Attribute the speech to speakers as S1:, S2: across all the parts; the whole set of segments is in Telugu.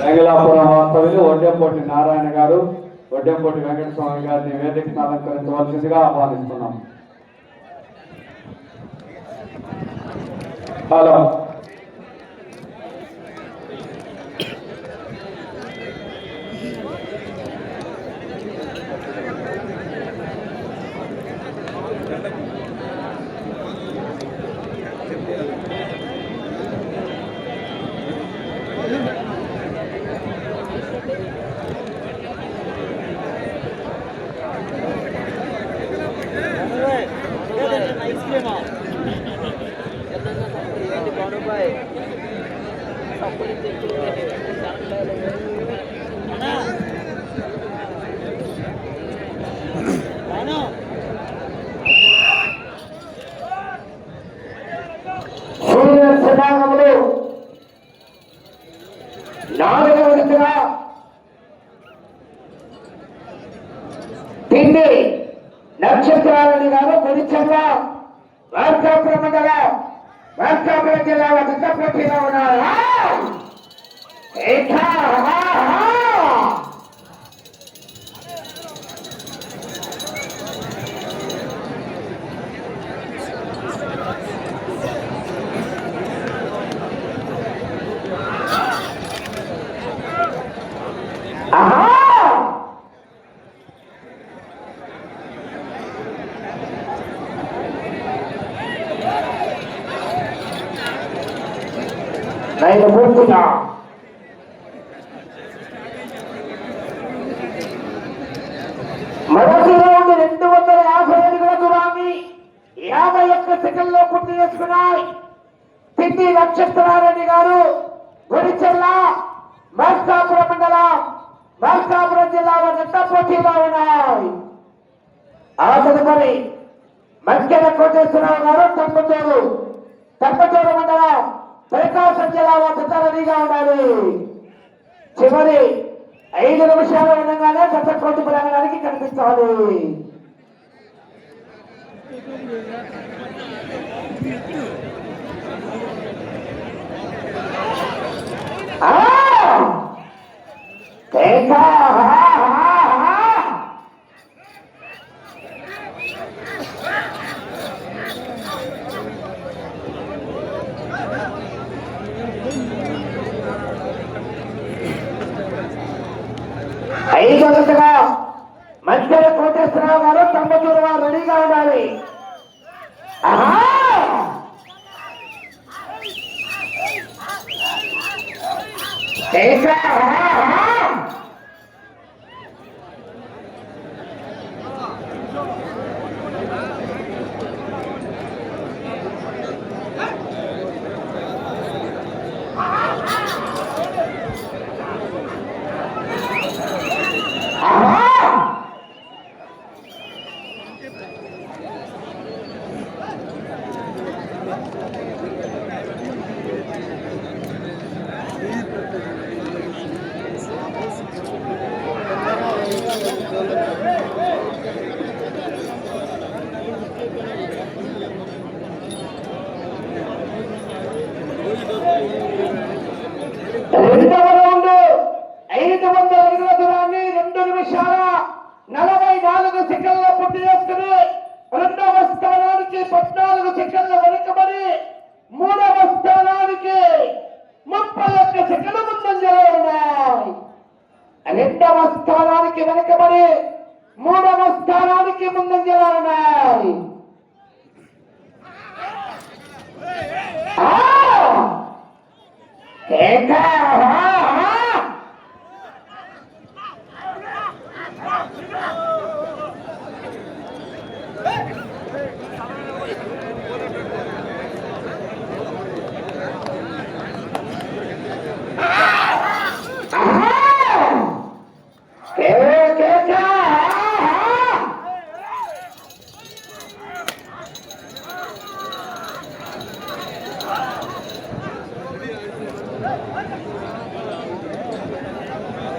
S1: వెంగళాపురం వాస్తవ్యులు ఒడ్డెంపోటి నారాయణ గారు, ఒడ్డెంపోటి వెంకటస్వామి గారిని వేదికను అలంకరించవలసిందిగా ఆహ్వానిస్తున్నాం. హలో నాలుగవ విధంగా తిండి నక్షత్రాలని గారు పొడిచంగా మార్కాపురం మండలం మార్కాపురం జిల్లా వద్ద పోటీలో ఉన్నారు. పూర్తిగా మొదటి రౌండ్ 250 అడుగుల దూరాన్ని 51 సెకండ్లో పూర్తి చేసుకున్నాయి. తిండి నక్షత్రారెడ్డి గారు గుడిచెల్ల మార్కాపురం మండలం మార్కాపురం జిల్లా వద్ద పోటీలో ఉన్నాయి. ఆ తదుపరి మధ్యన కోటేశ్వరరావు గారు తంపచూరు మండలం ప్రకాశం జిల్లా వద్ద రెడీగా ఉండాలి. చివరి 5 నిమిషాలు ఉండగానే గత కోటి ప్రాంగణానికి కనిపించాలి. ఐదవదిగా మధ్య కోటేశ్వరరావు గారు తంబచూరు వారు రెడీగా ఉండాలి. Ah!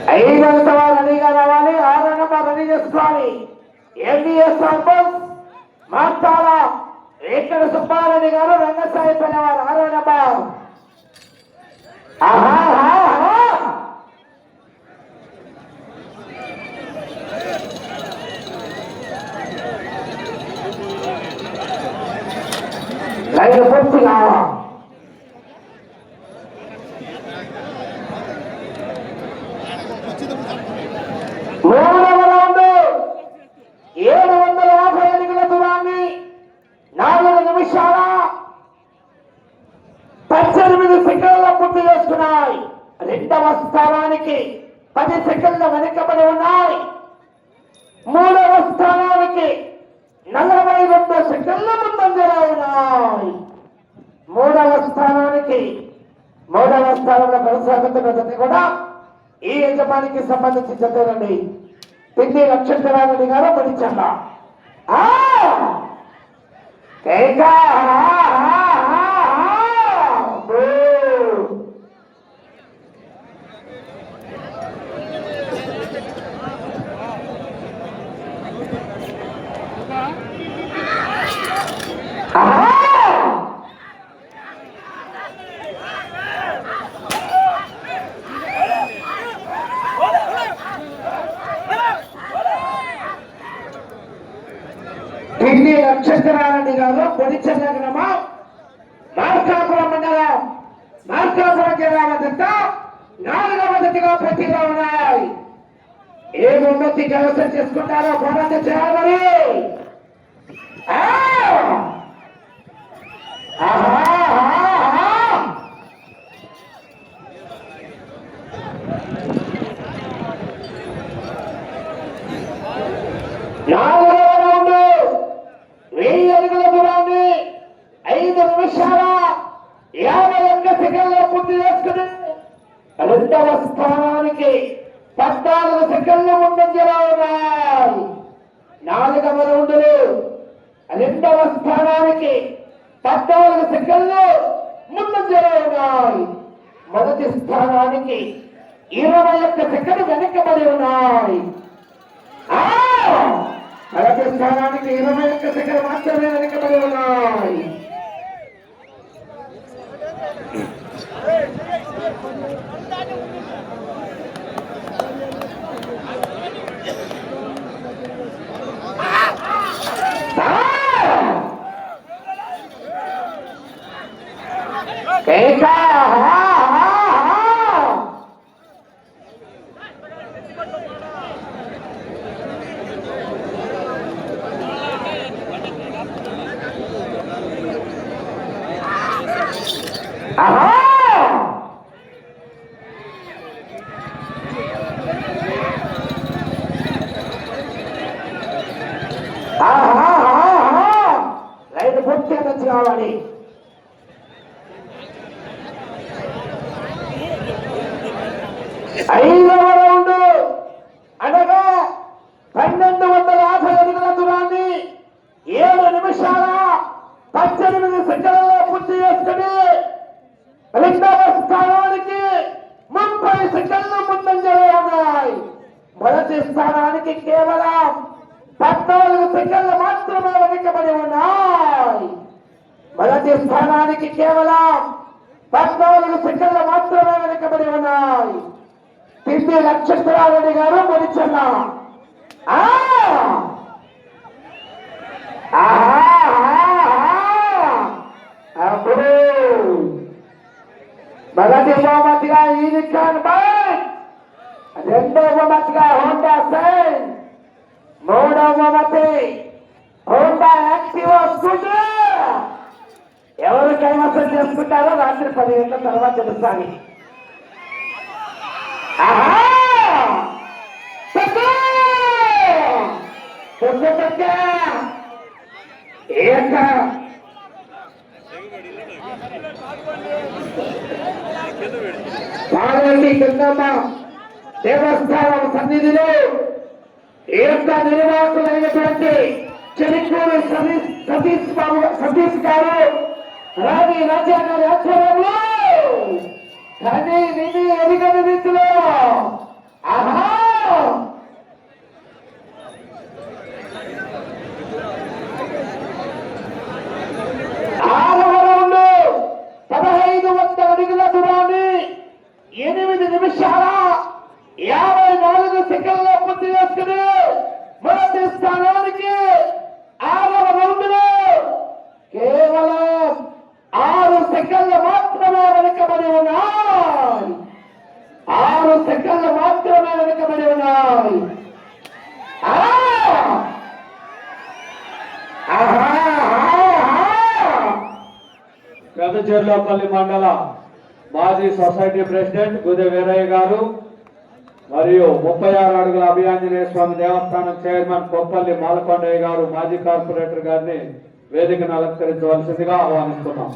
S1: 5వ రెడీగా రావాలి. 6వ నెంబర్ రెడీ చేసుకోవాలి. ఎంబీఎస్ బస్ మార్తాల వెంకట సుబ్బారెడ్డి గారు రంగసాయి పిల్లవారు 6వ నెంబర్. లైన్ పూర్తిగా 3వ రౌండ్ 750 అడుగుల దూరాన్ని 4 నిమిషాల 18 సెకండ్ల పూర్తి చేస్తున్నాయి. 2వ స్థానానికి 10 సెకండ్ల వెనుకబడి ఉన్నాయి. 3వ స్థానానికి 42 సెకండ్ల ముందంజలో ఉన్నాయి. 3వ స్థానానికి 3వ స్థానంలో కొనసాగుతున్న జత కూడా ఈ యజమానికి సంబంధించి జతేనండి. పిన్ని నక్షత్రారెడ్డి గారు పడిచండ పిన్ని నక్షత్రారెడ్డి గారు పొడిచెర్ల గ్రామం మార్కాపురం మండలం మార్కాపురం జిల్లా వద్ద 4వ జతగా పోటీలో ఉన్నాయి. ఏ ఉన్నతి కైవసం చేసుకుంటారో పోరాటం చేయాలి. రెండవ స్థానానికి 14 సెకండ్లు ముందంజలో ఉన్నాయి. 4వ రౌండ్లు 2వ స్థానానికి 14 సెకండ్లు ముందంజలో ఉన్నాయి. మొదటి స్థానానికి 21 సెకండ్లు వెనకబడి ఉన్నాయి. మొదటి స్థానానికి 21 సెకండ్లు మాత్రమే వెనకబడి ఉన్నాయి. రైతు పూర్తి కావాలి. 5వ రౌండ్ అనగా 1250 అడుగుల దూరాన్ని 7 నిమిషాల 18 సెకండ్లలో పూర్తి చేసుకుని 2వ స్థానానికి 30 సెకండ్ల ముందంజలో ఉన్నాయి. మొదటి స్థానానికి కేవలం 14 సెకండ్లు మాత్రమే వెనుకబడి ఉన్నాయి. మొదటి స్థానానికి కేవలం 14 సెకండ్లు మాత్రమే వెనుకబడి ఉన్నాయి. పిన్ని నక్షత్రారెడ్డి గారు పొడిచెర్ల అప్పుడు మొదటి బహుమతిగా యూనికాన్ బైక్, 2వ బహుమతిగా హోండా సైన్, 3వ బహుమతి హోండా యాక్టివా స్కూటర్. ఎవరు కైవసం చేసుకుంటారో రాత్రి 10 గంటల తర్వాత తెలుస్తాను. పార్వతి గంగమ్మ దేవస్థానం సన్నిధిలో ఈ యొక్క నిర్వాహకులైనటువంటి చెరుకూరు సతీష్ గారు రాణి రాజా గారి ఆధ్వర్యంలో కానీ విని ఎదిగని రీతిలో ఆహా ఆరవ రౌండ్ 1500 అడుగుల దూరాన్ని 8 నిమిషాల 54 సెకండ్ల పూర్తి చేసుకుని మొదటి స్థానానికి ఆరవ రౌండ్ లో కేవలం 6 సెకండ్లు మాత్రమే వెనుకబడి ఉన్నాయి. 6 సెకండ్లు మాత్రమే వెనుకబడి ఉన్నాయి.
S2: పెదచెర్లపల్లి మండల మాజీ సొసైటీ ప్రెసిడెంట్ గుదె వీరయ్య గారు మరియు 36 అడుగుల అభియాంజనేయ స్వామి దేవస్థానం చైర్మన్ కొప్పల్లి మాలకొండయ్య గారు మాజీ కార్పొరేటర్ గారిని వేదికను అలంకరించవలసిందిగా ఆహ్వానిస్తున్నాం.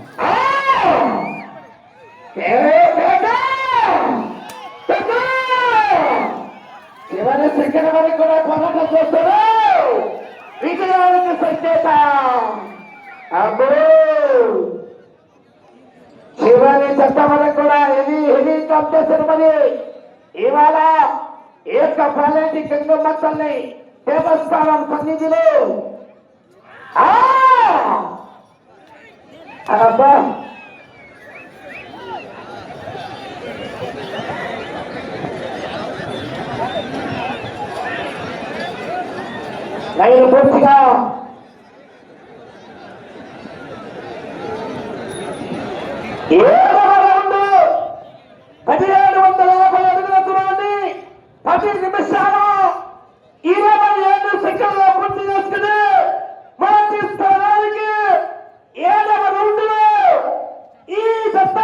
S1: చివరి సెకండ్ వరకు కూడా పోరాటం చేస్తారు. విజయానికి సంకేతం. అబ్బో చివరి చట్టం వరకు కూడా హెవీ కాంపిటీషన్ మరి ఇవాళ ఏక పాలేటి గంగమ్మ తల్లి దేవస్థానం సన్నిధిలో అబ్బా లైన్ పూర్తిగా 1750 అడుగుల దూరాన్ని 10 నిమిషాల 27 సెకండ్ల పూర్తి చేసుకుని మొదటి స్థానానికి 7వ రౌండ్ లో ఈ జత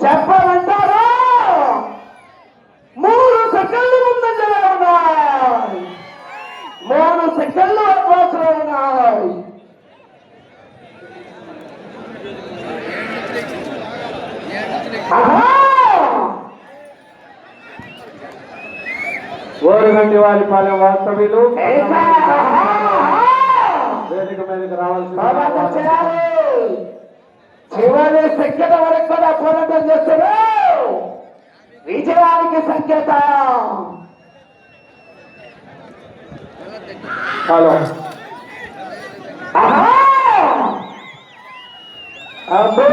S1: చెప్పాలంటారా 3 సెకండ్లు ముందంజలో ఉన్నాయి. 3 సెకండ్లు అడ్వాన్స్లో ఉన్నాయి.
S2: ఓరుగంటి వారి పాలెం వాస్తవ్యులు వేదిక మీదకి రావాల్సి
S1: చివరి సెకండ్ వరకు కూడా పోరాటం చేస్తారు. విజయానికి సంకేతం.
S2: హలో
S1: అబ్బో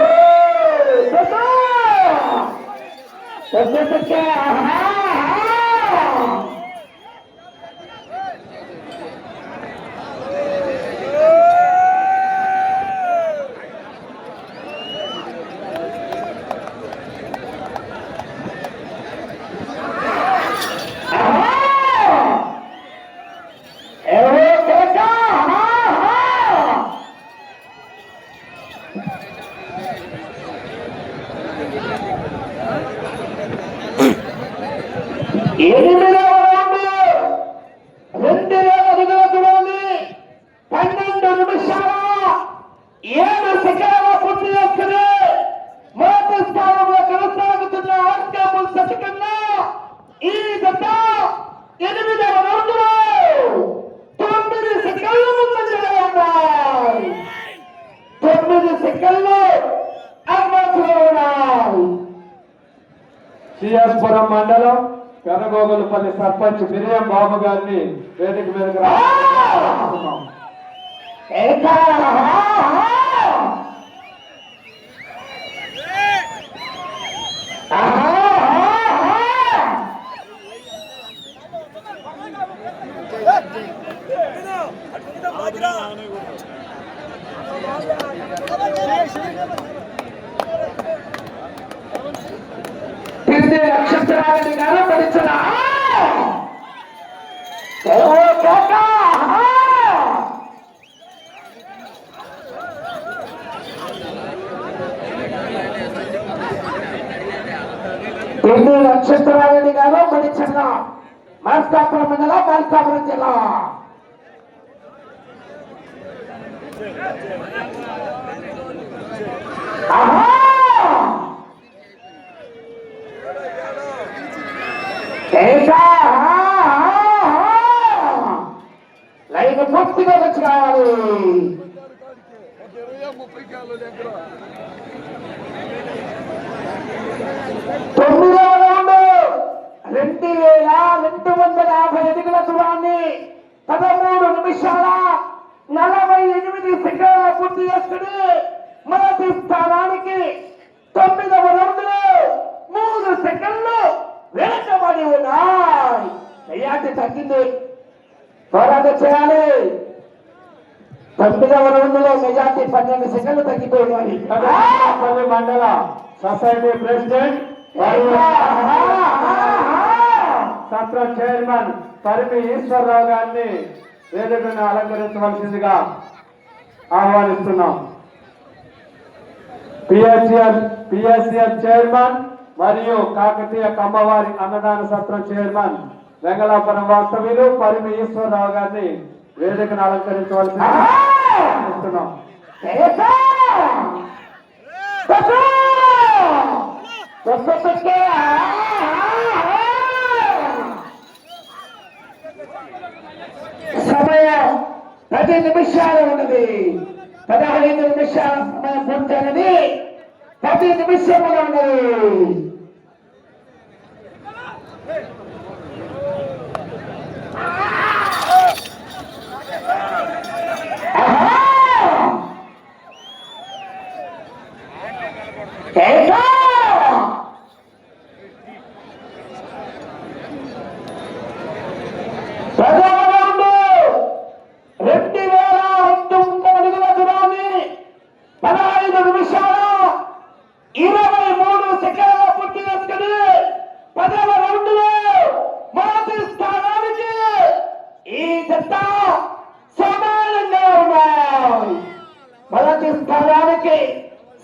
S2: సిఎస్పురం మండలం పెదగోగులపల్లి సర్పంచ్ మిరియం బాబు గారిని వేదిక మీదకి రావాల్సిందిగా
S1: నక్షత్రాన్ని కనపరిచిన నక్షత్రాలని గారు పరీక్షణ మార్కాపురం మండలం మార్కాపురం జిల్లా. లైన్ పూర్తిగా వచ్చి కావాలి. తొమ్మిదవ రౌండ్ 2250 అడుగుల దూరాన్ని 13 నిమిషాల 48 సెకండ్ల పూర్తి చేసుకుని మొదటి స్థానానికి 9వ రౌండ్ లో 3 సెకండ్లు వెనకబడి ఉన్నాయి. అయ్యాటి తగ్గింది, పోరాటం చేయాలి. 9వ రౌండ్ లో మెజార్టీ 12 సెకండ్లు తగ్గిపోయినాయి.
S2: మండల సొసైటీ ప్రెసిడెంట్ సత్ర చైర్మన్ పరిమి ఈశ్వరరావు గారిని వేదికను అలంకరించవలసిందిగా ఆహ్వానిస్తున్నాం. పిఎస్సిఎఫ్ చైర్మన్ మరియు కాకతీయ కమ్మవారి అన్నదాన సత్రం చైర్మన్ వెంగళాపురం వాస్తవ్యులు పరిమి ఈశ్వరరావు గారిని వేదికను అలంకరించవలసిందిగా ఆహ్వానిస్తున్నాం.
S1: సమయం 10 నిమిషాలు ఉన్నది. 15 నిమిషాల సమయం పూర్తయినది. 10 నిమిషములు ఉన్నది.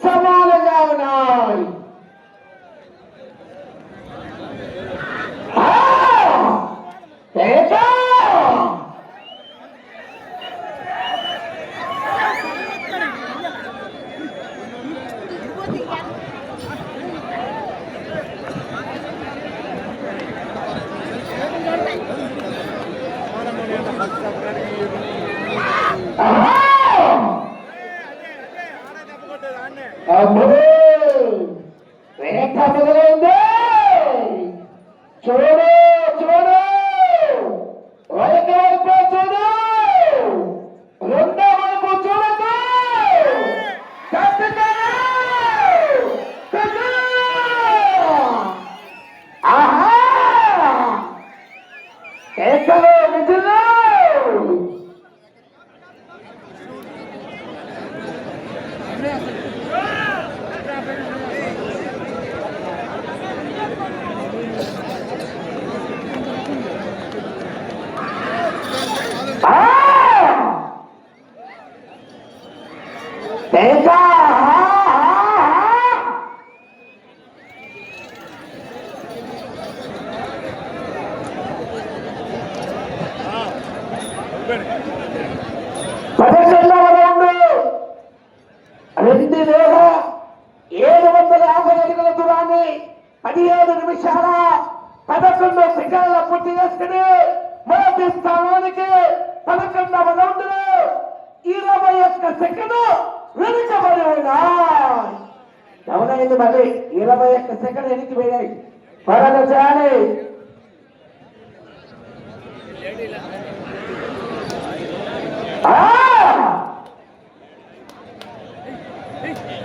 S1: సమానంగా ఉన్నాయి. రేఖ మొదలైంది. చూడు చూడు, వైపు చూడు, రెండో వైపు చూడదు. ఆహా, కేకలు విజులు. రెండు వేల 750 అడుగుల దూరాన్ని 17 నిమిషాల 11 సెకండ్ల పూర్తి చేసుకుని మొదటి స్థానానికి 11వ రౌండ్ లో 21 సెకండ్ వెనుకబడి ఉన్నాయి. ఎవరైంది మళ్ళీ 21 సెకండ్ వెనక్కి పోయాయి. పోరాటం చేయాలి.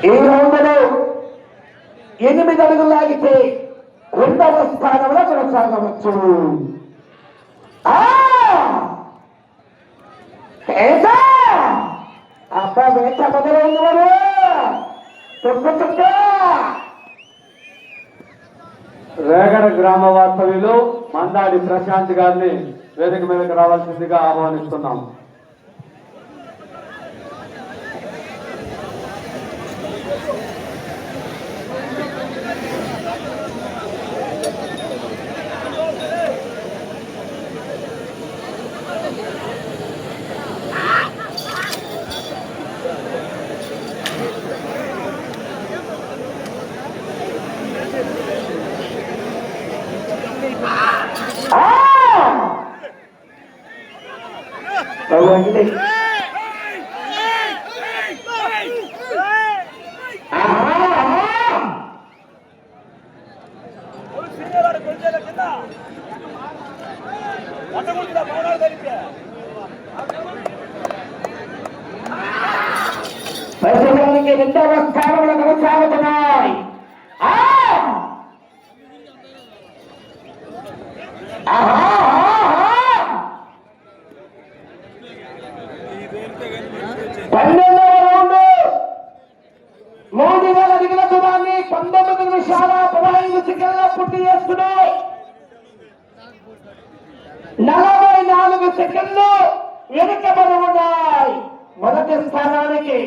S1: ఈ రౌండ్లో 8 అడుగులు లాగితే 2వ స్థానంలో కొనసాగవచ్చు. అబ్బా వేట మొదలైంది. వారు
S2: రేగడ గ్రామ వాస్తవ్యులు మందాడి ప్రశాంత్ గారిని వేదిక మీదకి రావాల్సిందిగా ఆహ్వానిస్తున్నాం.
S1: రెండవ స్థానంలో కొనసాగుతున్నాయి. పన్నెండవ రౌండ్ 3000 అడుగుల దూరాన్ని 19 నిమిషాల 15 సెకండ్ల పూర్తి చేస్తున్నాయి. 44 సెకండ్లు వెనుకబడి ఉన్నాయి. మొదటి స్థానానికి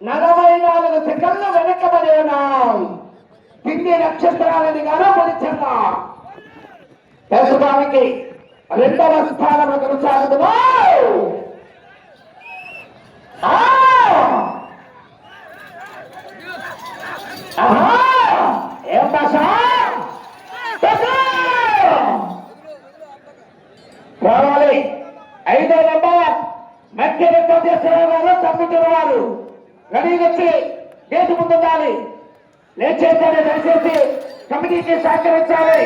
S1: 44 సెకండ్లు వెనుకబడి ఉన్నాయి. కింది నక్షత్రాలని గారు పొడిచన్న ప్రస్తుతానికి రెండవ స్థానంలో కొనసాగుతున్నాయి. ఏం భాష రావాలి. 5వ నెంబర్ మధ్య గారు తమ్ముతున్న వారు రెడీగా వచ్చి గేటు ముందుండాలి. లేచేస్తాను దయచేసి కమిటీకి సహకరించాలి.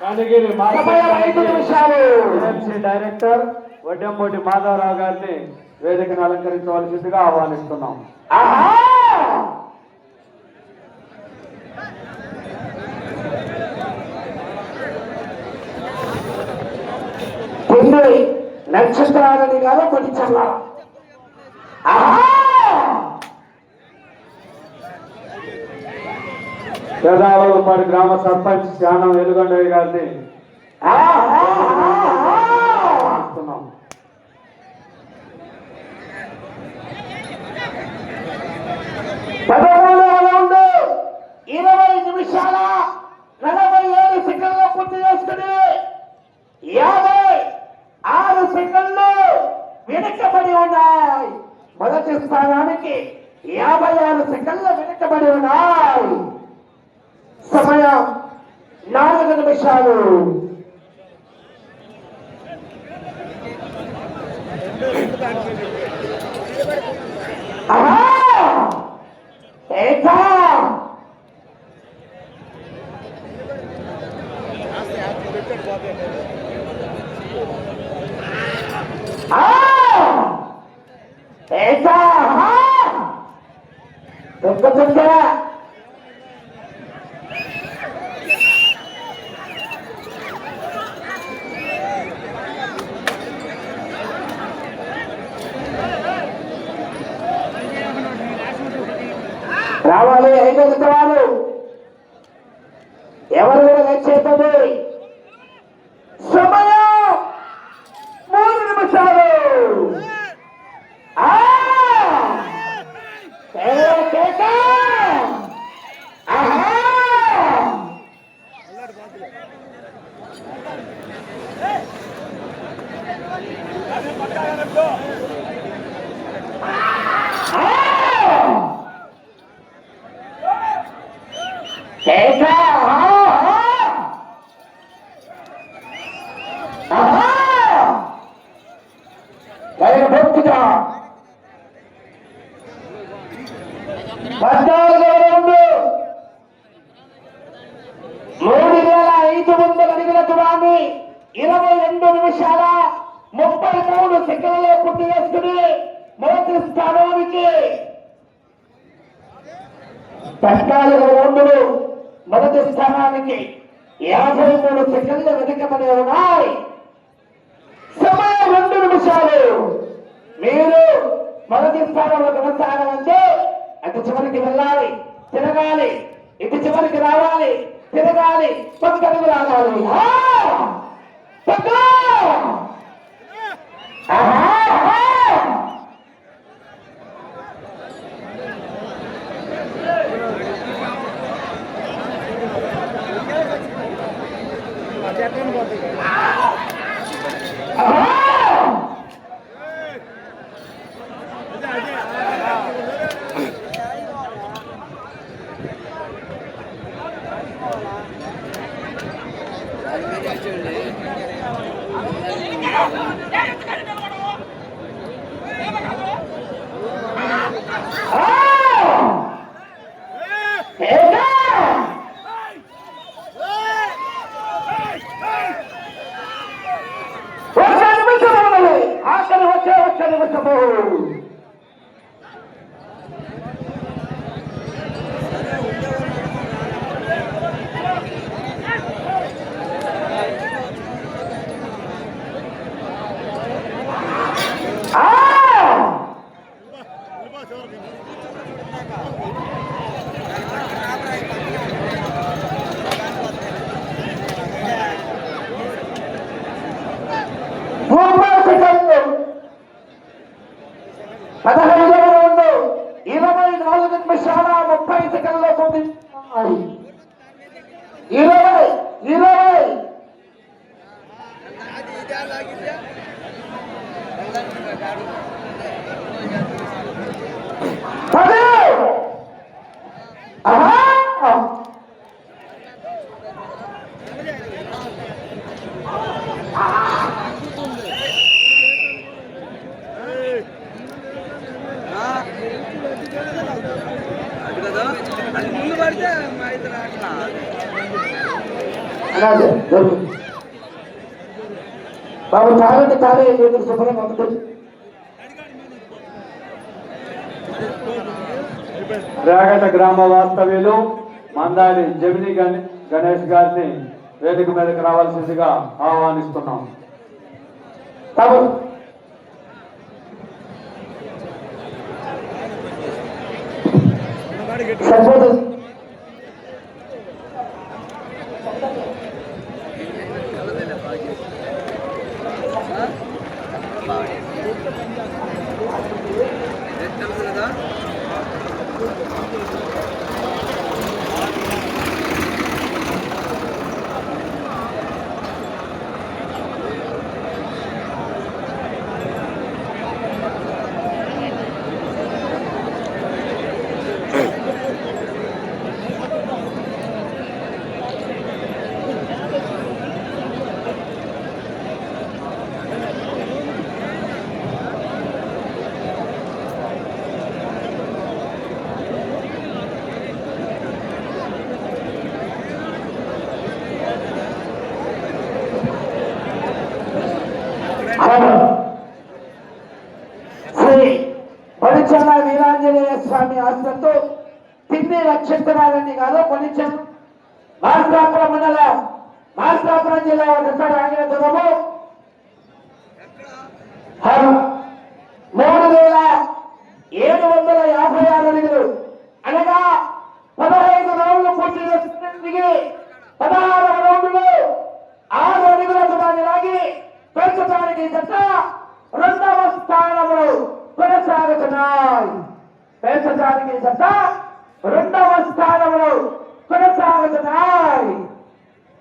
S2: కనిగిరి
S1: సమయం 5 నిమిషాలు.
S2: డైరెక్టర్ వడ్డెంపోటి మాధవరావు గారిని వేదికను అలంకరించవలసిందిగా ఆహ్వానిస్తున్నాం.
S1: నక్షత్రాలని గారు పొడిచల్ల
S2: పేదావలపాటి గ్రామ సర్పంచ్ శ్యానం వెలుగొండయ్య గారిని ఆహ్వానిస్తున్నాం.
S1: 20 నిమిషాల 47 సెకండ్లు పూర్తి చేసుకుని 56 సెకండ్లు వెనుకబడి ఉన్నాయి. మొదటి స్థానానికి 56 సెకండ్లు వెనుకబడి ఉన్నాయి. సమయం 4 నిమిషాలు. రావాలి. 5 వారు ఎవరు కూడా వచ్చేది. సమయం 3 నిమిషాలు. భక్తిగా 3500 అడుగుల దూరాన్ని 22 నిమిషాల 33 సెకండ్లలో పూర్తి చేసుకుని మొదటి స్థానానికి 14 రౌండ్లు మొదటి స్థానానికి 53 సెకండ్లు వెనుకబడి ఉన్నాయి. సమయం 2 నిమిషాలు. మీరు మొదటి స్థానంలో కొనసాగాలంటే అటు చివరికి వెళ్ళాలి, తిరగాలి, ఇటు చివరికి రావాలి, తిరగాలి, పక్కకు రావాలి. బాబు తాగండి తాగే శుభ్రం అందుతుంది.
S2: రేగట గ్రామ వాస్తవ్యులు మందాలి జమిని గణేష్ గారిని వేదిక మీదకి రావాల్సిందిగా ఆహ్వానిస్తున్నాం.
S1: సరిపోతుంది. శ్రీ పొలిచెల్ల వీరాంజనేయ స్వామి ఆశ్రతో తిమ్మి నక్షత్రాలని గారు పొలిచెం మార్కాపురం మండలం మార్కాపురం జిల్లా ఒకసారి ఆగిన దూరము 3756 అడుగులు అనగా 15 రౌండ్లు పూర్తి చేసి 16వ రౌండ్లో 6 అడుగుల దూరాన్ని లాగి పెంచడానికి జత 2వ స్థానంలో కొనసాగుతున్నాయి. పెంచడానికి జత 2వ స్థానంలో